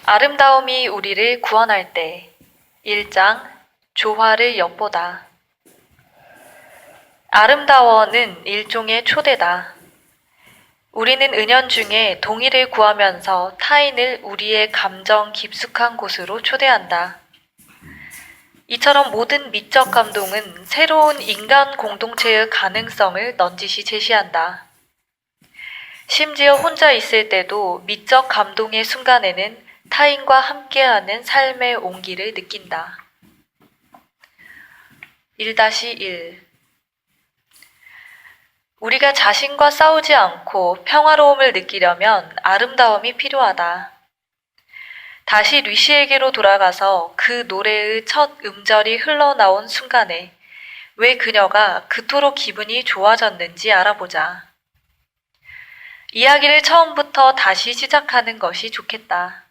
아름다움이 우리를 구원할 때 1장 조화를 엿보다. 아름다워는 일종의 초대다. 우리는 은연중에 동의를 구하면서 타인을 우리의 감정 깊숙한 곳으로 초대한다. 이처럼 모든 미적 감동은 새로운 인간 공동체의 가능성을 넌지시 제시한다. 심지어 혼자 있을 때도 미적 감동의 순간에는 타인과 함께하는 삶의 온기를 느낀다. 1-1 우리가 자신과 싸우지 않고 평화로움을 느끼려면 아름다움이 필요하다. 다시 류시에게로 돌아가서 그 노래의 첫 음절이 흘러나온 순간에 왜 그녀가 그토록 기분이 좋아졌는지 알아보자. 이야기를 처음부터 다시 시작하는 것이 좋겠다.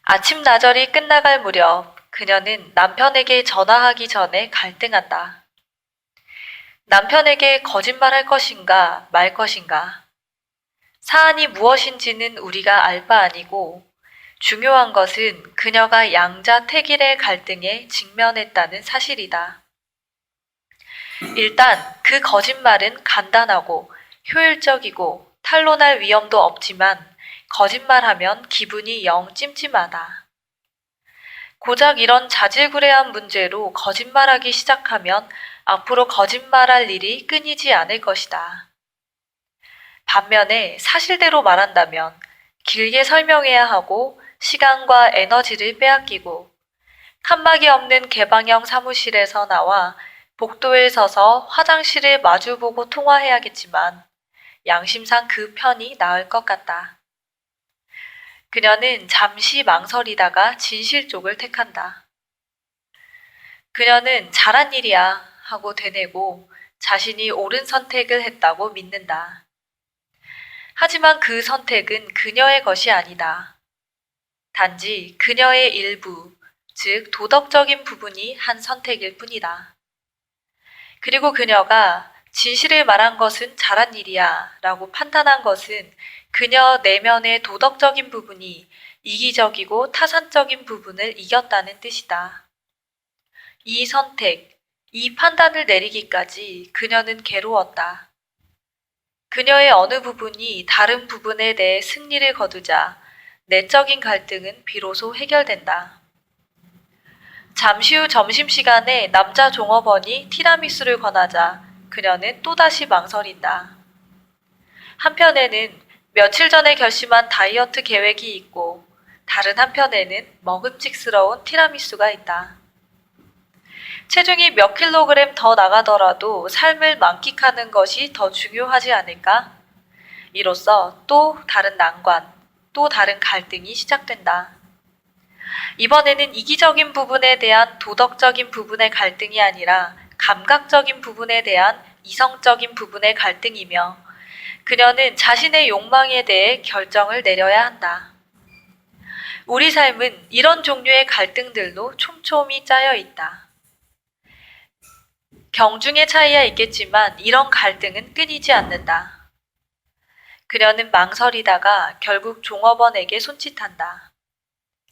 아침나절이 끝나갈 무렵 그녀는 남편에게 전화하기 전에 갈등한다. 남편에게 거짓말할 것인가 말 것인가. 사안이 무엇인지는 우리가 알 바 아니고 중요한 것은 그녀가 양자택일의 갈등에 직면했다는 사실이다. 일단 그 거짓말은 간단하고 효율적이고 탄로날 위험도 없지만 거짓말하면 기분이 영 찜찜하다. 고작 이런 자질구레한 문제로 거짓말하기 시작하면 앞으로 거짓말할 일이 끊이지 않을 것이다. 반면에 사실대로 말한다면 길게 설명해야 하고 시간과 에너지를 빼앗기고 칸막이 없는 개방형 사무실에서 나와 복도에 서서 화장실을 마주보고 통화해야겠지만 양심상 그 편이 나을 것 같다. 그녀는 잠시 망설이다가 진실 쪽을 택한다. 그녀는 잘한 일이야 하고 되뇌고 자신이 옳은 선택을 했다고 믿는다. 하지만 그 선택은 그녀의 것이 아니다. 단지 그녀의 일부, 즉 도덕적인 부분이 한 선택일 뿐이다. 그리고 그녀가 진실을 말한 것은 잘한 일이야 라고 판단한 것은 그녀 내면의 도덕적인 부분이 이기적이고 타산적인 부분을 이겼다는 뜻이다. 이 선택, 이 판단을 내리기까지 그녀는 괴로웠다. 그녀의 어느 부분이 다른 부분에 대해 승리를 거두자 내적인 갈등은 비로소 해결된다. 잠시 후 점심시간에 남자 종업원이 티라미수를 권하자 그녀는 또다시 망설인다. 한편에는 며칠 전에 결심한 다이어트 계획이 있고 다른 한편에는 먹음직스러운 티라미수가 있다. 체중이 몇 킬로그램 더 나가더라도 삶을 만끽하는 것이 더 중요하지 않을까? 이로써 또 다른 난관, 또 다른 갈등이 시작된다. 이번에는 이기적인 부분에 대한 도덕적인 부분의 갈등이 아니라 감각적인 부분에 대한 이성적인 부분의 갈등이며 그녀는 자신의 욕망에 대해 결정을 내려야 한다. 우리 삶은 이런 종류의 갈등들로 촘촘히 짜여 있다. 경중의 차이야 있겠지만 이런 갈등은 끊이지 않는다. 그녀는 망설이다가 결국 종업원에게 손짓한다.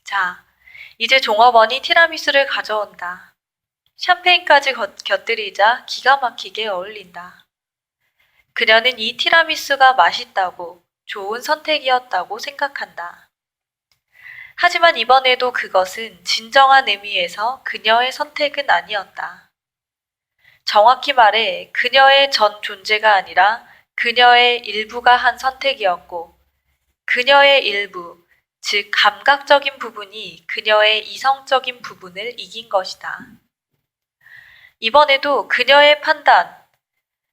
자, 이제 종업원이 티라미수를 가져온다. 샴페인까지 곁들이자 기가 막히게 어울린다. 그녀는 이 티라미수가 맛있다고, 좋은 선택이었다고 생각한다. 하지만 이번에도 그것은 진정한 의미에서 그녀의 선택은 아니었다. 정확히 말해 그녀의 전 존재가 아니라 그녀의 일부가 한 선택이었고 그녀의 일부, 즉 감각적인 부분이 그녀의 이성적인 부분을 이긴 것이다. 이번에도 그녀의 판단,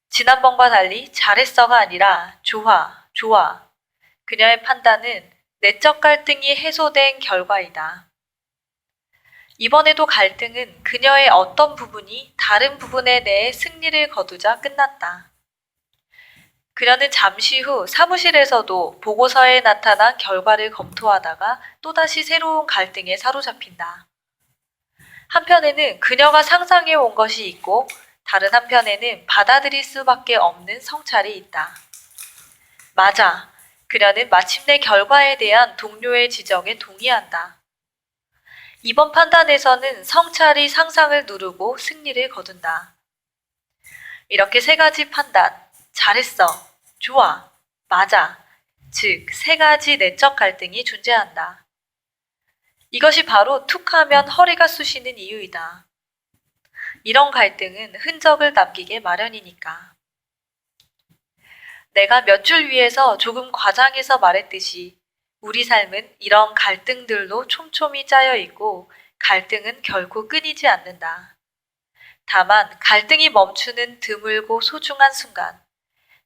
지난번과 달리 잘했어가 아니라 좋아. 그녀의 판단은 내적 갈등이 해소된 결과이다. 이번에도 갈등은 그녀의 어떤 부분이 다른 부분에 대해 승리를 거두자 끝났다. 그녀는 잠시 후 사무실에서도 보고서에 나타난 결과를 검토하다가 또다시 새로운 갈등에 사로잡힌다. 한편에는 그녀가 상상해 온 것이 있고 다른 한편에는 받아들일 수밖에 없는 성찰이 있다. 맞아. 그녀는 마침내 결과에 대한 동료의 지적에 동의한다. 이번 판단에서는 성찰이 상상을 누르고 승리를 거둔다. 이렇게 세 가지 판단, 잘했어, 좋아, 맞아, 즉 세 가지 내적 갈등이 존재한다. 이것이 바로 툭하면 허리가 쑤시는 이유이다. 이런 갈등은 흔적을 남기게 마련이니까. 내가 몇 줄 위에서 조금 과장해서 말했듯이 우리 삶은 이런 갈등들로 촘촘히 짜여 있고 갈등은 결코 끊이지 않는다. 다만 갈등이 멈추는 드물고 소중한 순간,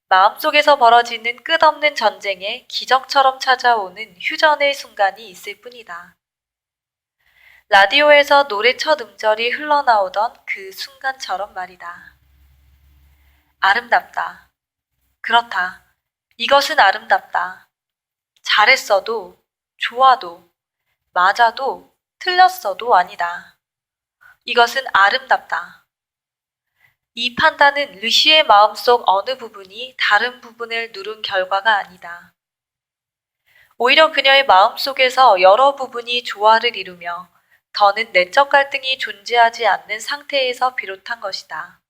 마음속에서 벌어지는 끝없는 전쟁에 기적처럼 찾아오는 휴전의 순간이 있을 뿐이다. 라디오에서 노래 첫 음절이 흘러나오던 그 순간처럼 말이다. 아름답다. 그렇다. 이것은 아름답다. 잘했어도, 좋아도, 맞아도, 틀렸어도 아니다. 이것은 아름답다. 이 판단은 르시의 마음속 어느 부분이 다른 부분을 누른 결과가 아니다. 오히려 그녀의 마음속에서 여러 부분이 조화를 이루며 더는 내적 갈등이 존재하지 않는 상태에서 비롯한 것이다.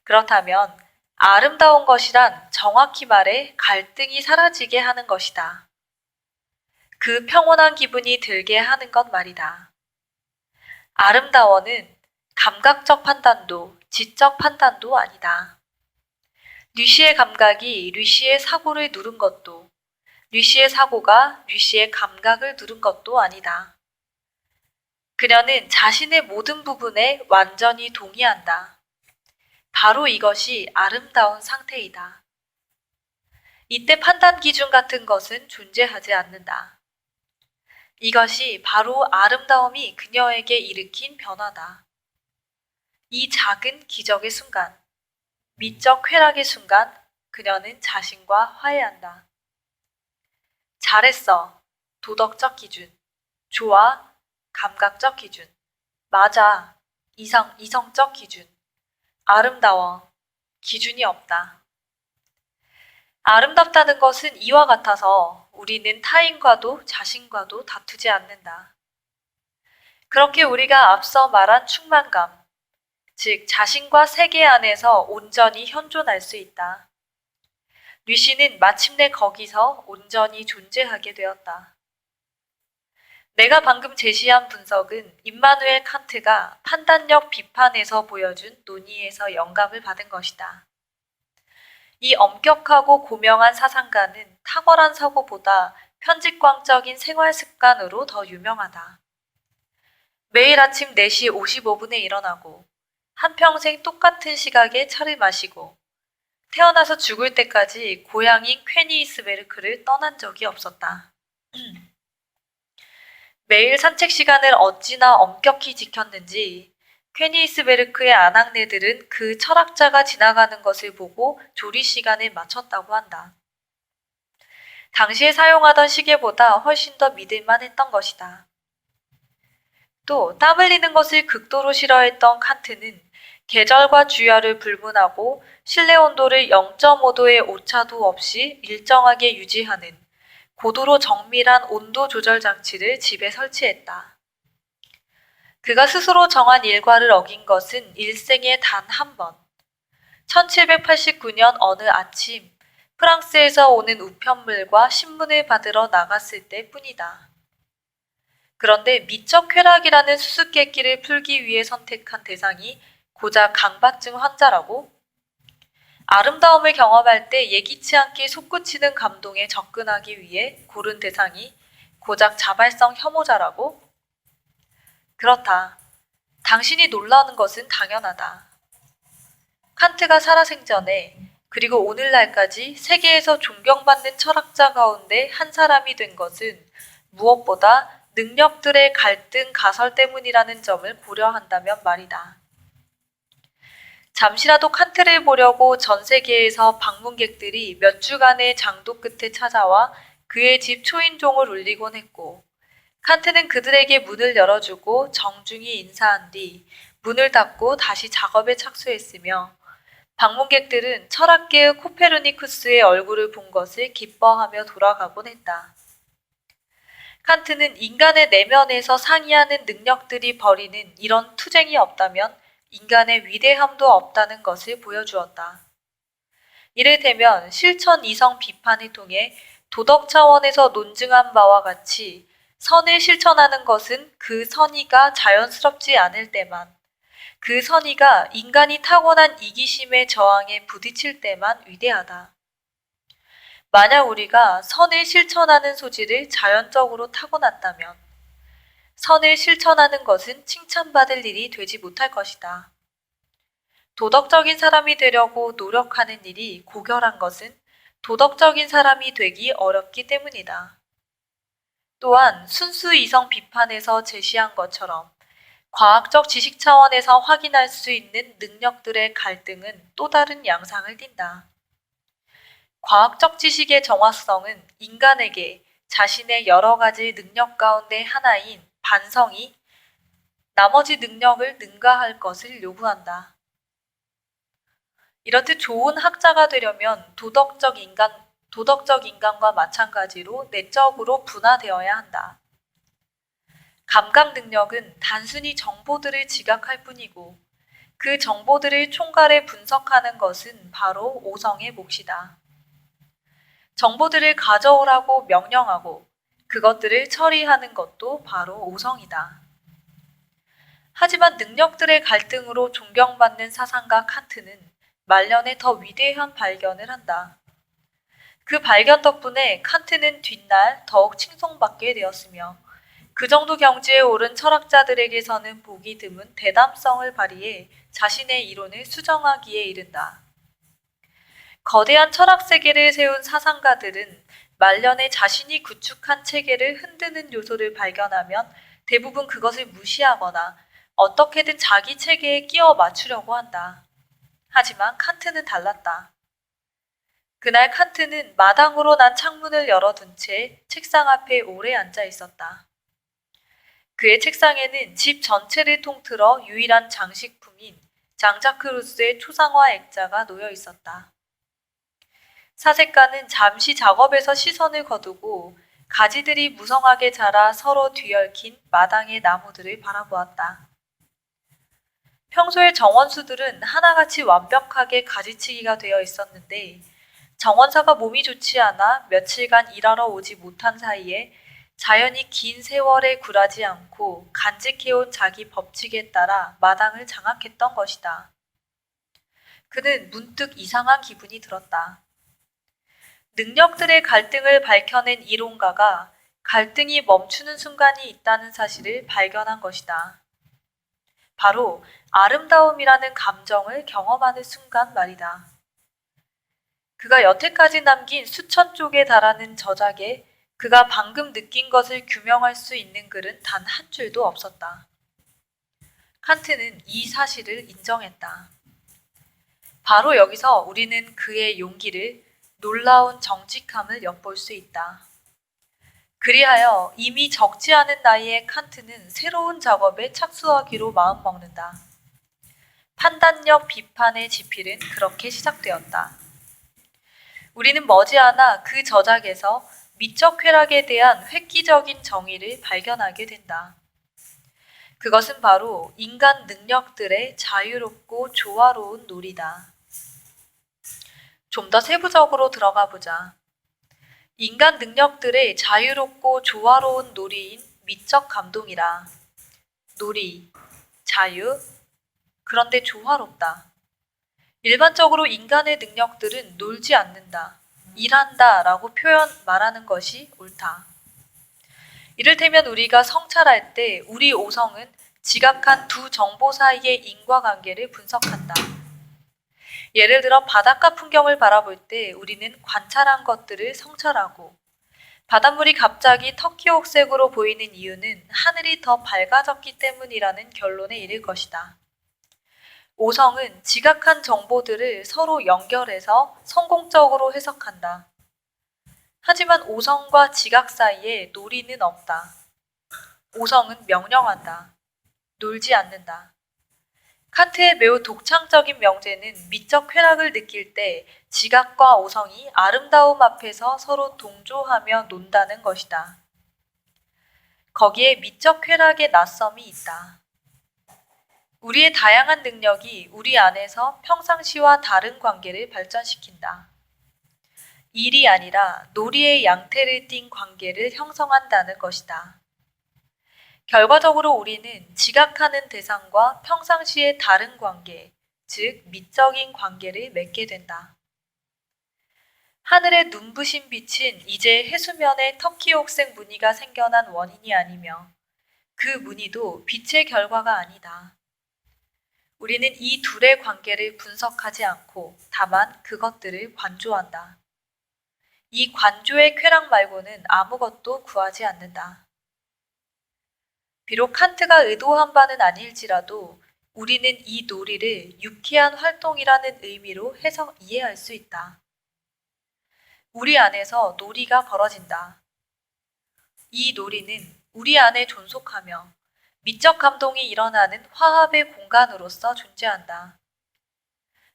그렇다면 아름다운 것이란 정확히 말해 갈등이 사라지게 하는 것이다. 그 평온한 기분이 들게 하는 것 말이다. 아름다워는 감각적 판단도 지적 판단도 아니다. 류시의 감각이 류시의 사고를 누른 것도 류시의 사고가 류시의 감각을 누른 것도 아니다. 그녀는 자신의 모든 부분에 완전히 동의한다. 바로 이것이 아름다운 상태이다. 이때 판단 기준 같은 것은 존재하지 않는다. 이것이 바로 아름다움이 그녀에게 일으킨 변화다. 이 작은 기적의 순간, 미적 쾌락의 순간, 그녀는 자신과 화해한다. 잘했어. 도덕적 기준. 좋아. 감각적 기준. 맞아. 이성적 기준. 아름다워. 기준이 없다. 아름답다는 것은 이와 같아서 우리는 타인과도 자신과도 다투지 않는다. 그렇게 우리가 앞서 말한 충만감, 즉 자신과 세계 안에서 온전히 현존할 수 있다. 류시는 마침내 거기서 온전히 존재하게 되었다. 내가 방금 제시한 분석은 임마누엘 칸트가 판단력 비판에서 보여준 논의에서 영감을 받은 것이다. 이 엄격하고 고명한 사상가는 탁월한 사고보다 편집광적인 생활 습관으로 더 유명하다. 매일 아침 4시 55분에 일어나고 한평생 똑같은 시각에 차를 마시고 태어나서 죽을 때까지 고향인 퀘니이스베르크를 떠난 적이 없었다. 매일 산책 시간을 어찌나 엄격히 지켰는지 퀘니이스베르크의 아낙네들은 그 철학자가 지나가는 것을 보고 조리 시간을 맞췄다고 한다. 당시에 사용하던 시계보다 훨씬 더 믿을만 했던 것이다. 또 땀 흘리는 것을 극도로 싫어했던 칸트는 계절과 주야를 불문하고 실내 온도를 0.5도의 오차도 없이 일정하게 유지하는 고도로 정밀한 온도 조절 장치를 집에 설치했다. 그가 스스로 정한 일과를 어긴 것은 일생에 단 한 번. 1789년 어느 아침 프랑스에서 오는 우편물과 신문을 받으러 나갔을 때 뿐이다. 그런데 미적 쾌락이라는 수수께끼를 풀기 위해 선택한 대상이 고작 강박증 환자라고? 아름다움을 경험할 때 예기치 않게 솟구치는 감동에 접근하기 위해 고른 대상이 고작 자발성 혐오자라고? 그렇다. 당신이 놀라는 것은 당연하다. 칸트가 살아생전에 그리고 오늘날까지 세계에서 존경받는 철학자 가운데 한 사람이 된 것은 무엇보다 능력들의 갈등 가설 때문이라는 점을 고려한다면 말이다. 잠시라도 칸트를 보려고 전 세계에서 방문객들이 몇 주간의 장도 끝에 찾아와 그의 집 초인종을 울리곤 했고 칸트는 그들에게 문을 열어주고 정중히 인사한 뒤 문을 닫고 다시 작업에 착수했으며 방문객들은 철학계의 코페르니쿠스의 얼굴을 본 것을 기뻐하며 돌아가곤 했다. 칸트는 인간의 내면에서 상이하는 능력들이 벌이는 이런 투쟁이 없다면 인간의 위대함도 없다는 것을 보여주었다. 이를테면 실천 이성 비판을 통해 도덕 차원에서 논증한 바와 같이 선을 실천하는 것은 그 선의가 자연스럽지 않을 때만, 그 선의가 인간이 타고난 이기심의 저항에 부딪힐 때만 위대하다. 만약 우리가 선을 실천하는 소질을 자연적으로 타고났다면 선을 실천하는 것은 칭찬받을 일이 되지 못할 것이다. 도덕적인 사람이 되려고 노력하는 일이 고결한 것은 도덕적인 사람이 되기 어렵기 때문이다. 또한 순수 이성 비판에서 제시한 것처럼 과학적 지식 차원에서 확인할 수 있는 능력들의 갈등은 또 다른 양상을 띈다. 과학적 지식의 정확성은 인간에게 자신의 여러 가지 능력 가운데 하나인 반성이 나머지 능력을 능가할 것을 요구한다. 이렇듯 좋은 학자가 되려면 도덕적 인간과 마찬가지로 내적으로 분화되어야 한다. 감각 능력은 단순히 정보들을 지각할 뿐이고 그 정보들을 총괄해 분석하는 것은 바로 오성의 몫이다. 정보들을 가져오라고 명령하고 그것들을 처리하는 것도 바로 오성이다. 하지만 능력들의 갈등으로 존경받는 사상가 칸트는 말년에 더 위대한 발견을 한다. 그 발견 덕분에 칸트는 뒷날 더욱 칭송받게 되었으며 그 정도 경지에 오른 철학자들에게서는 보기 드문 대담성을 발휘해 자신의 이론을 수정하기에 이른다. 거대한 철학 세계를 세운 사상가들은 말년에 자신이 구축한 체계를 흔드는 요소를 발견하면 대부분 그것을 무시하거나 어떻게든 자기 체계에 끼워 맞추려고 한다. 하지만 칸트는 달랐다. 그날 칸트는 마당으로 난 창문을 열어둔 채 책상 앞에 오래 앉아 있었다. 그의 책상에는 집 전체를 통틀어 유일한 장식품인 장자크 루스의 초상화 액자가 놓여 있었다. 사색가는 잠시 작업에서 시선을 거두고 가지들이 무성하게 자라 서로 뒤얽힌 마당의 나무들을 바라보았다. 평소에 정원수들은 하나같이 완벽하게 가지치기가 되어 있었는데 정원사가 몸이 좋지 않아 며칠간 일하러 오지 못한 사이에 자연히 긴 세월에 굴하지 않고 간직해온 자기 법칙에 따라 마당을 장악했던 것이다. 그는 문득 이상한 기분이 들었다. 능력들의 갈등을 밝혀낸 이론가가 갈등이 멈추는 순간이 있다는 사실을 발견한 것이다. 바로 아름다움이라는 감정을 경험하는 순간 말이다. 그가 여태까지 남긴 수천 쪽에 달하는 저작에 그가 방금 느낀 것을 규명할 수 있는 글은 단 한 줄도 없었다. 칸트는 이 사실을 인정했다. 바로 여기서 우리는 그의 용기를, 놀라운 정직함을 엿볼 수 있다. 그리하여 이미 적지 않은 나이에 칸트는 새로운 작업에 착수하기로 마음먹는다. 판단력 비판의 지필은 그렇게 시작되었다. 우리는 머지않아 그 저작에서 미적 쾌락에 대한 획기적인 정의를 발견하게 된다. 그것은 바로 인간 능력들의 자유롭고 조화로운 놀이다. 좀 더 세부적으로 들어가 보자. 인간 능력들의 자유롭고 조화로운 놀이인 미적 감동이라. 놀이, 자유, 그런데 조화롭다. 일반적으로 인간의 능력들은 놀지 않는다, 일한다 라고 말하는 것이 옳다. 이를테면 우리가 성찰할 때 우리 오성은 지각한 두 정보 사이의 인과관계를 분석한다. 예를 들어 바닷가 풍경을 바라볼 때 우리는 관찰한 것들을 성찰하고 바닷물이 갑자기 터키옥색으로 보이는 이유는 하늘이 더 밝아졌기 때문이라는 결론에 이를 것이다. 오성은 지각한 정보들을 서로 연결해서 성공적으로 해석한다. 하지만 오성과 지각 사이에 놀이는 없다. 오성은 명령한다. 놀지 않는다. 칸트의 매우 독창적인 명제는 미적 쾌락을 느낄 때 지각과 오성이 아름다움 앞에서 서로 동조하며 논다는 것이다. 거기에 미적 쾌락의 낯섦이 있다. 우리의 다양한 능력이 우리 안에서 평상시와 다른 관계를 발전시킨다. 일이 아니라 놀이의 양태를 띤 관계를 형성한다는 것이다. 결과적으로 우리는 지각하는 대상과 평상시의 다른 관계, 즉 미적인 관계를 맺게 된다. 하늘의 눈부신 빛은 이제 해수면에 터키옥색 무늬가 생겨난 원인이 아니며 그 무늬도 빛의 결과가 아니다. 우리는 이 둘의 관계를 분석하지 않고 다만 그것들을 관조한다. 이 관조의 쾌락 말고는 아무것도 구하지 않는다. 비록 칸트가 의도한 바는 아닐지라도 우리는 이 놀이를 유쾌한 활동이라는 의미로 이해할 수 있다. 우리 안에서 놀이가 벌어진다. 이 놀이는 우리 안에 존속하며 미적 감동이 일어나는 화합의 공간으로서 존재한다.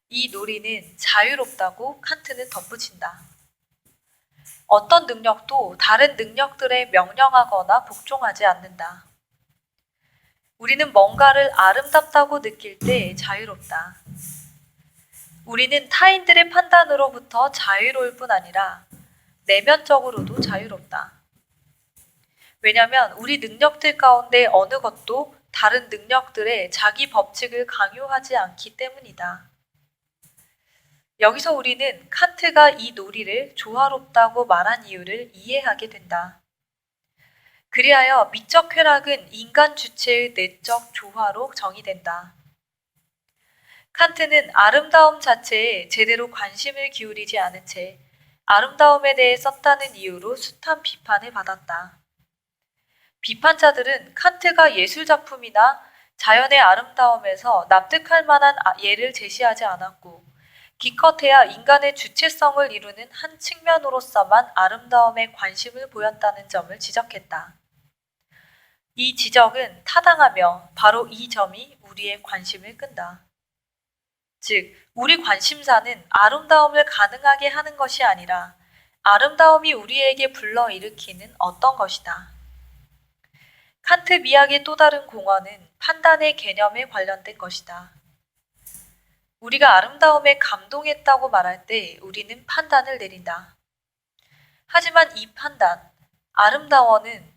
이 놀이는 자유롭다고 칸트는 덧붙인다. 어떤 능력도 다른 능력들에 명령하거나 복종하지 않는다. 우리는 뭔가를 아름답다고 느낄 때 자유롭다. 우리는 타인들의 판단으로부터 자유로울 뿐 아니라 내면적으로도 자유롭다. 왜냐하면 우리 능력들 가운데 어느 것도 다른 능력들의 자기 법칙을 강요하지 않기 때문이다. 여기서 우리는 칸트가 이 놀이를 조화롭다고 말한 이유를 이해하게 된다. 그리하여 미적 쾌락은 인간 주체의 내적 조화로 정의된다. 칸트는 아름다움 자체에 제대로 관심을 기울이지 않은 채 아름다움에 대해 썼다는 이유로 숱한 비판을 받았다. 비판자들은 칸트가 예술작품이나 자연의 아름다움에서 납득할 만한 예를 제시하지 않았고 기껏해야 인간의 주체성을 이루는 한 측면으로서만 아름다움에 관심을 보였다는 점을 지적했다. 이 지적은 타당하며 바로 이 점이 우리의 관심을 끈다. 즉, 우리 관심사는 아름다움을 가능하게 하는 것이 아니라 아름다움이 우리에게 불러일으키는 어떤 것이다. 칸트 미학의 또 다른 공헌은 판단의 개념에 관련된 것이다. 우리가 아름다움에 감동했다고 말할 때 우리는 판단을 내린다. 하지만 이 판단, 아름다워는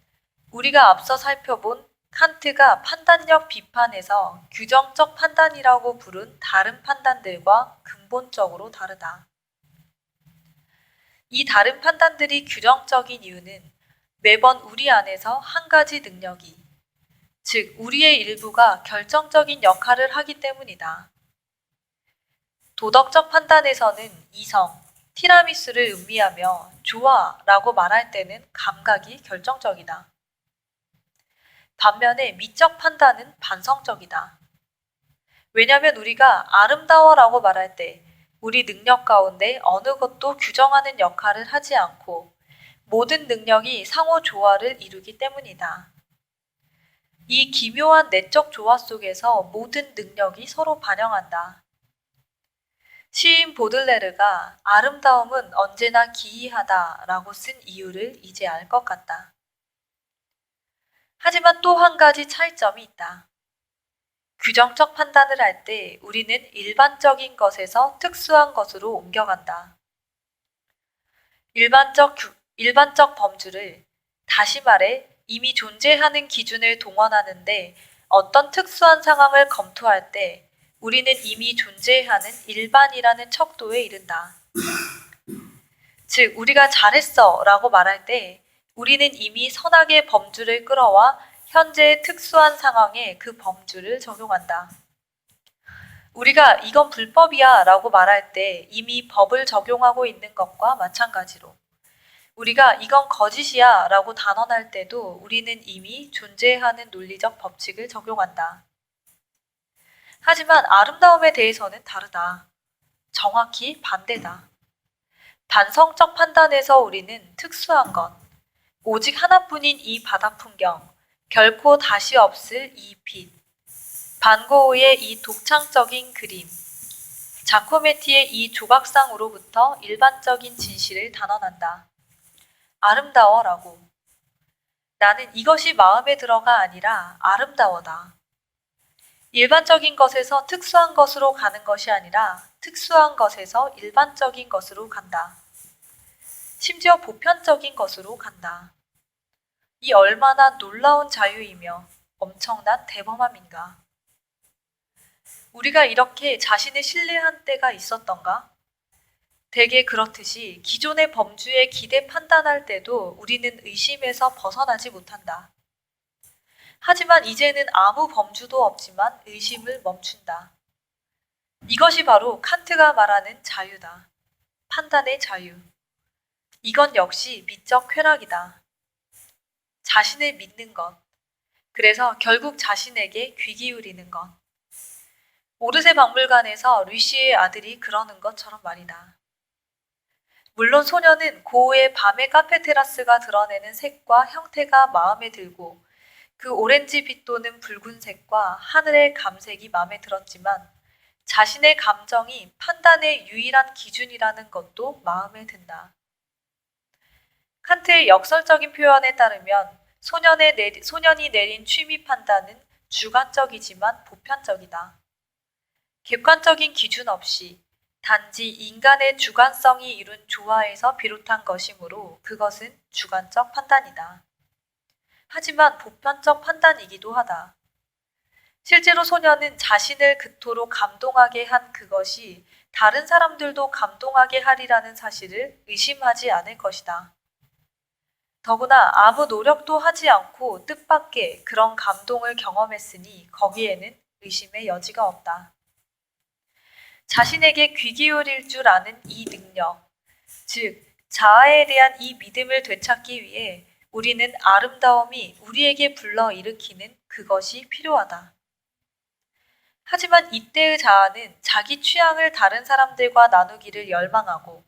우리가 앞서 살펴본 칸트가 판단력 비판에서 규정적 판단이라고 부른 다른 판단들과 근본적으로 다르다. 이 다른 판단들이 규정적인 이유는 매번 우리 안에서 한 가지 능력이, 즉 우리의 일부가 결정적인 역할을 하기 때문이다. 도덕적 판단에서는 이성, 티라미수를 음미하며 좋아라고 말할 때는 감각이 결정적이다. 반면에 미적 판단은 반성적이다. 왜냐하면 우리가 아름다워라고 말할 때 우리 능력 가운데 어느 것도 규정하는 역할을 하지 않고 모든 능력이 상호 조화를 이루기 때문이다. 이 기묘한 내적 조화 속에서 모든 능력이 서로 반영한다. 시인 보들레르가 아름다움은 언제나 기이하다라고 쓴 이유를 이제 알 것 같다. 하지만 또 한 가지 차이점이 있다. 규정적 판단을 할 때 우리는 일반적인 것에서 특수한 것으로 옮겨간다. 일반적 범주를, 다시 말해 이미 존재하는 기준을 동원하는데 어떤 특수한 상황을 검토할 때 우리는 이미 존재하는 일반이라는 척도에 이른다. 즉, 우리가 잘했어 라고 말할 때 우리는 이미 선악의 범주를 끌어와 현재의 특수한 상황에 그 범주를 적용한다. 우리가 이건 불법이야 라고 말할 때 이미 법을 적용하고 있는 것과 마찬가지로 우리가 이건 거짓이야 라고 단언할 때도 우리는 이미 존재하는 논리적 법칙을 적용한다. 하지만 아름다움에 대해서는 다르다. 정확히 반대다. 반성적 판단에서 우리는 특수한 것, 오직 하나뿐인 이 바다 풍경, 결코 다시 없을 이 빛, 반 고흐의 이 독창적인 그림, 자코메티의 이 조각상으로부터 일반적인 진실을 단언한다. 아름다워라고. 나는 이것이 마음에 들어가 아니라 아름다워다. 일반적인 것에서 특수한 것으로 가는 것이 아니라 특수한 것에서 일반적인 것으로 간다. 심지어 보편적인 것으로 간다. 이 얼마나 놀라운 자유이며 엄청난 대범함인가. 우리가 이렇게 자신을 신뢰한 때가 있었던가? 대개 그렇듯이 기존의 범주에 기대 판단할 때도 우리는 의심에서 벗어나지 못한다. 하지만 이제는 아무 범주도 없지만 의심을 멈춘다. 이것이 바로 칸트가 말하는 자유다. 판단의 자유. 이건 역시 미적 쾌락이다. 자신을 믿는 것. 그래서 결국 자신에게 귀 기울이는 것. 오르세 박물관에서 류시의 아들이 그러는 것처럼 말이다. 물론 소녀는 고흐의 밤의 카페 테라스가 드러내는 색과 형태가 마음에 들고 그 오렌지빛 도는 붉은색과 하늘의 감색이 마음에 들었지만 자신의 감정이 판단의 유일한 기준이라는 것도 마음에 든다. 칸트의 역설적인 표현에 따르면 소년이 내린 취미 판단은 주관적이지만 보편적이다. 객관적인 기준 없이 단지 인간의 주관성이 이룬 조화에서 비롯한 것이므로 그것은 주관적 판단이다. 하지만 보편적 판단이기도 하다. 실제로 소녀는 자신을 그토록 감동하게 한 그것이 다른 사람들도 감동하게 하리라는 사실을 의심하지 않을 것이다. 더구나 아무 노력도 하지 않고 뜻밖의 그런 감동을 경험했으니 거기에는 의심의 여지가 없다. 자신에게 귀 기울일 줄 아는 이 능력, 즉 자아에 대한 이 믿음을 되찾기 위해 우리는 아름다움이 우리에게 불러일으키는 그것이 필요하다. 하지만 이때의 자아는 자기 취향을 다른 사람들과 나누기를 열망하고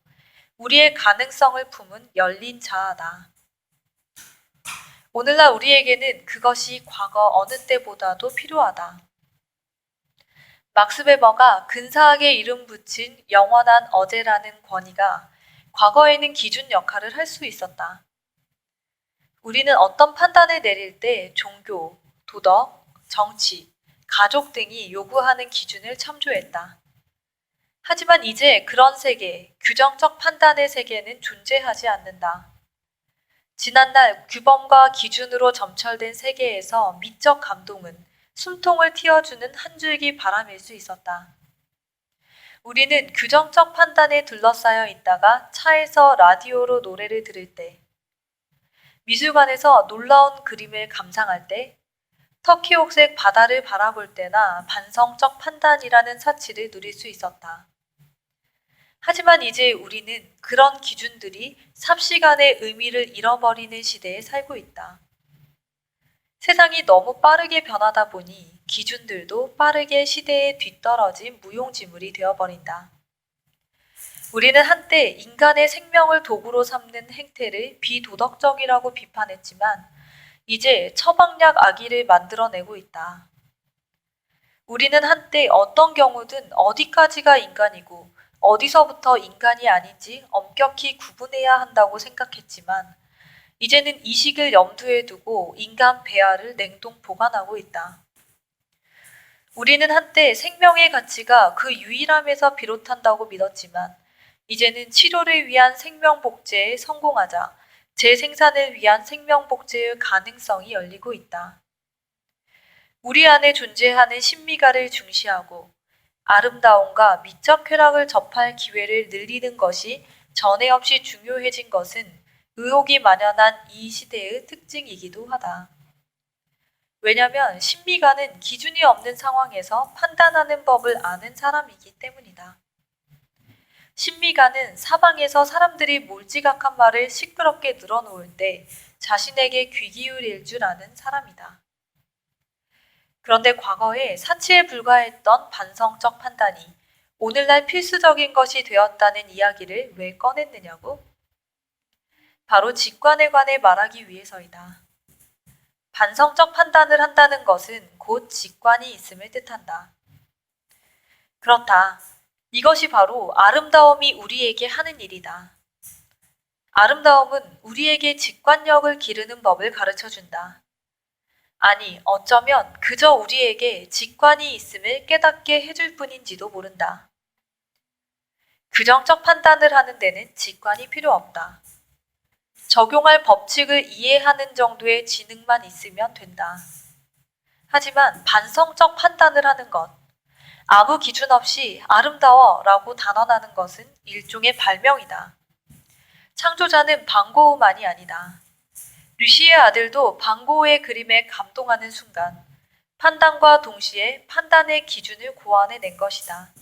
우리의 가능성을 품은 열린 자아다. 오늘날 우리에게는 그것이 과거 어느 때보다도 필요하다. 막스 베버가 근사하게 이름 붙인 영원한 어제라는 권위가 과거에는 기준 역할을 할 수 있었다. 우리는 어떤 판단을 내릴 때 종교, 도덕, 정치, 가족 등이 요구하는 기준을 참조했다. 하지만 이제 그런 세계, 규정적 판단의 세계는 존재하지 않는다. 지난날 규범과 기준으로 점철된 세계에서 미적 감동은 숨통을 틔워주는 한 줄기 바람일 수 있었다. 우리는 규정적 판단에 둘러싸여 있다가 차에서 라디오로 노래를 들을 때, 미술관에서 놀라운 그림을 감상할 때, 터키 옥색 바다를 바라볼 때나 반성적 판단이라는 사치를 누릴 수 있었다. 하지만 이제 우리는 그런 기준들이 삽시간에 의미를 잃어버리는 시대에 살고 있다. 세상이 너무 빠르게 변하다 보니 기준들도 빠르게 시대에 뒤떨어진 무용지물이 되어버린다. 우리는 한때 인간의 생명을 도구로 삼는 행태를 비도덕적이라고 비판했지만 이제 처방약 아기를 만들어내고 있다. 우리는 한때 어떤 경우든 어디까지가 인간이고 어디서부터 인간이 아닌지 엄격히 구분해야 한다고 생각했지만 이제는 이식을 염두에 두고 인간 배아를 냉동 보관하고 있다. 우리는 한때 생명의 가치가 그 유일함에서 비롯한다고 믿었지만 이제는 치료를 위한 생명복제에 성공하자 재생산을 위한 생명복제의 가능성이 열리고 있다. 우리 안에 존재하는 신미가를 중시하고 아름다움과 미적 쾌락을 접할 기회를 늘리는 것이 전에 없이 중요해진 것은 의혹이 만연한 이 시대의 특징이기도 하다. 왜냐하면 신미가는 기준이 없는 상황에서 판단하는 법을 아는 사람이기 때문이다. 신미가는 사방에서 사람들이 몰지각한 말을 시끄럽게 늘어놓을 때 자신에게 귀 기울일 줄 아는 사람이다. 그런데 과거에 사치에 불과했던 반성적 판단이 오늘날 필수적인 것이 되었다는 이야기를 왜 꺼냈느냐고? 바로 직관에 관해 말하기 위해서이다. 반성적 판단을 한다는 것은 곧 직관이 있음을 뜻한다. 그렇다. 이것이 바로 아름다움이 우리에게 하는 일이다. 아름다움은 우리에게 직관력을 기르는 법을 가르쳐 준다. 아니, 어쩌면 그저 우리에게 직관이 있음을 깨닫게 해줄 뿐인지도 모른다. 규정적 판단을 하는 데는 직관이 필요 없다. 적용할 법칙을 이해하는 정도의 지능만 있으면 된다. 하지만 반성적 판단을 하는 것, 아무 기준 없이 아름다워 라고 단언하는 것은 일종의 발명이다. 창조자는 방고우만이 아니다. 류시의 아들도 방고우의 그림에 감동하는 순간 판단과 동시에 판단의 기준을 고안해낸 것이다.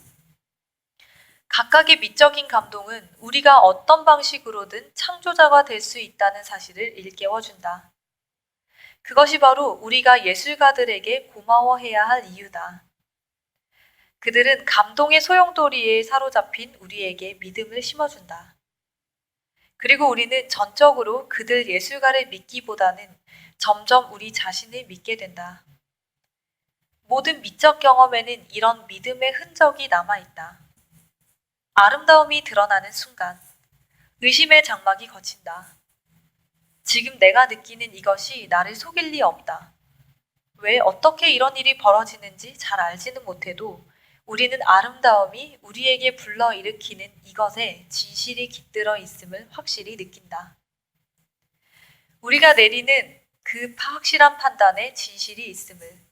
각각의 미적인 감동은 우리가 어떤 방식으로든 창조자가 될 수 있다는 사실을 일깨워준다. 그것이 바로 우리가 예술가들에게 고마워해야 할 이유다. 그들은 감동의 소용돌이에 사로잡힌 우리에게 믿음을 심어준다. 그리고 우리는 전적으로 그들 예술가를 믿기보다는 점점 우리 자신을 믿게 된다. 모든 미적 경험에는 이런 믿음의 흔적이 남아있다. 아름다움이 드러나는 순간 의심의 장막이 걷힌다. 지금 내가 느끼는 이것이 나를 속일 리 없다. 왜 어떻게 이런 일이 벌어지는지 잘 알지는 못해도 우리는 아름다움이 우리에게 불러일으키는 이것에 진실이 깃들어 있음을 확실히 느낀다. 우리가 내리는 그 확실한 판단에 진실이 있음을,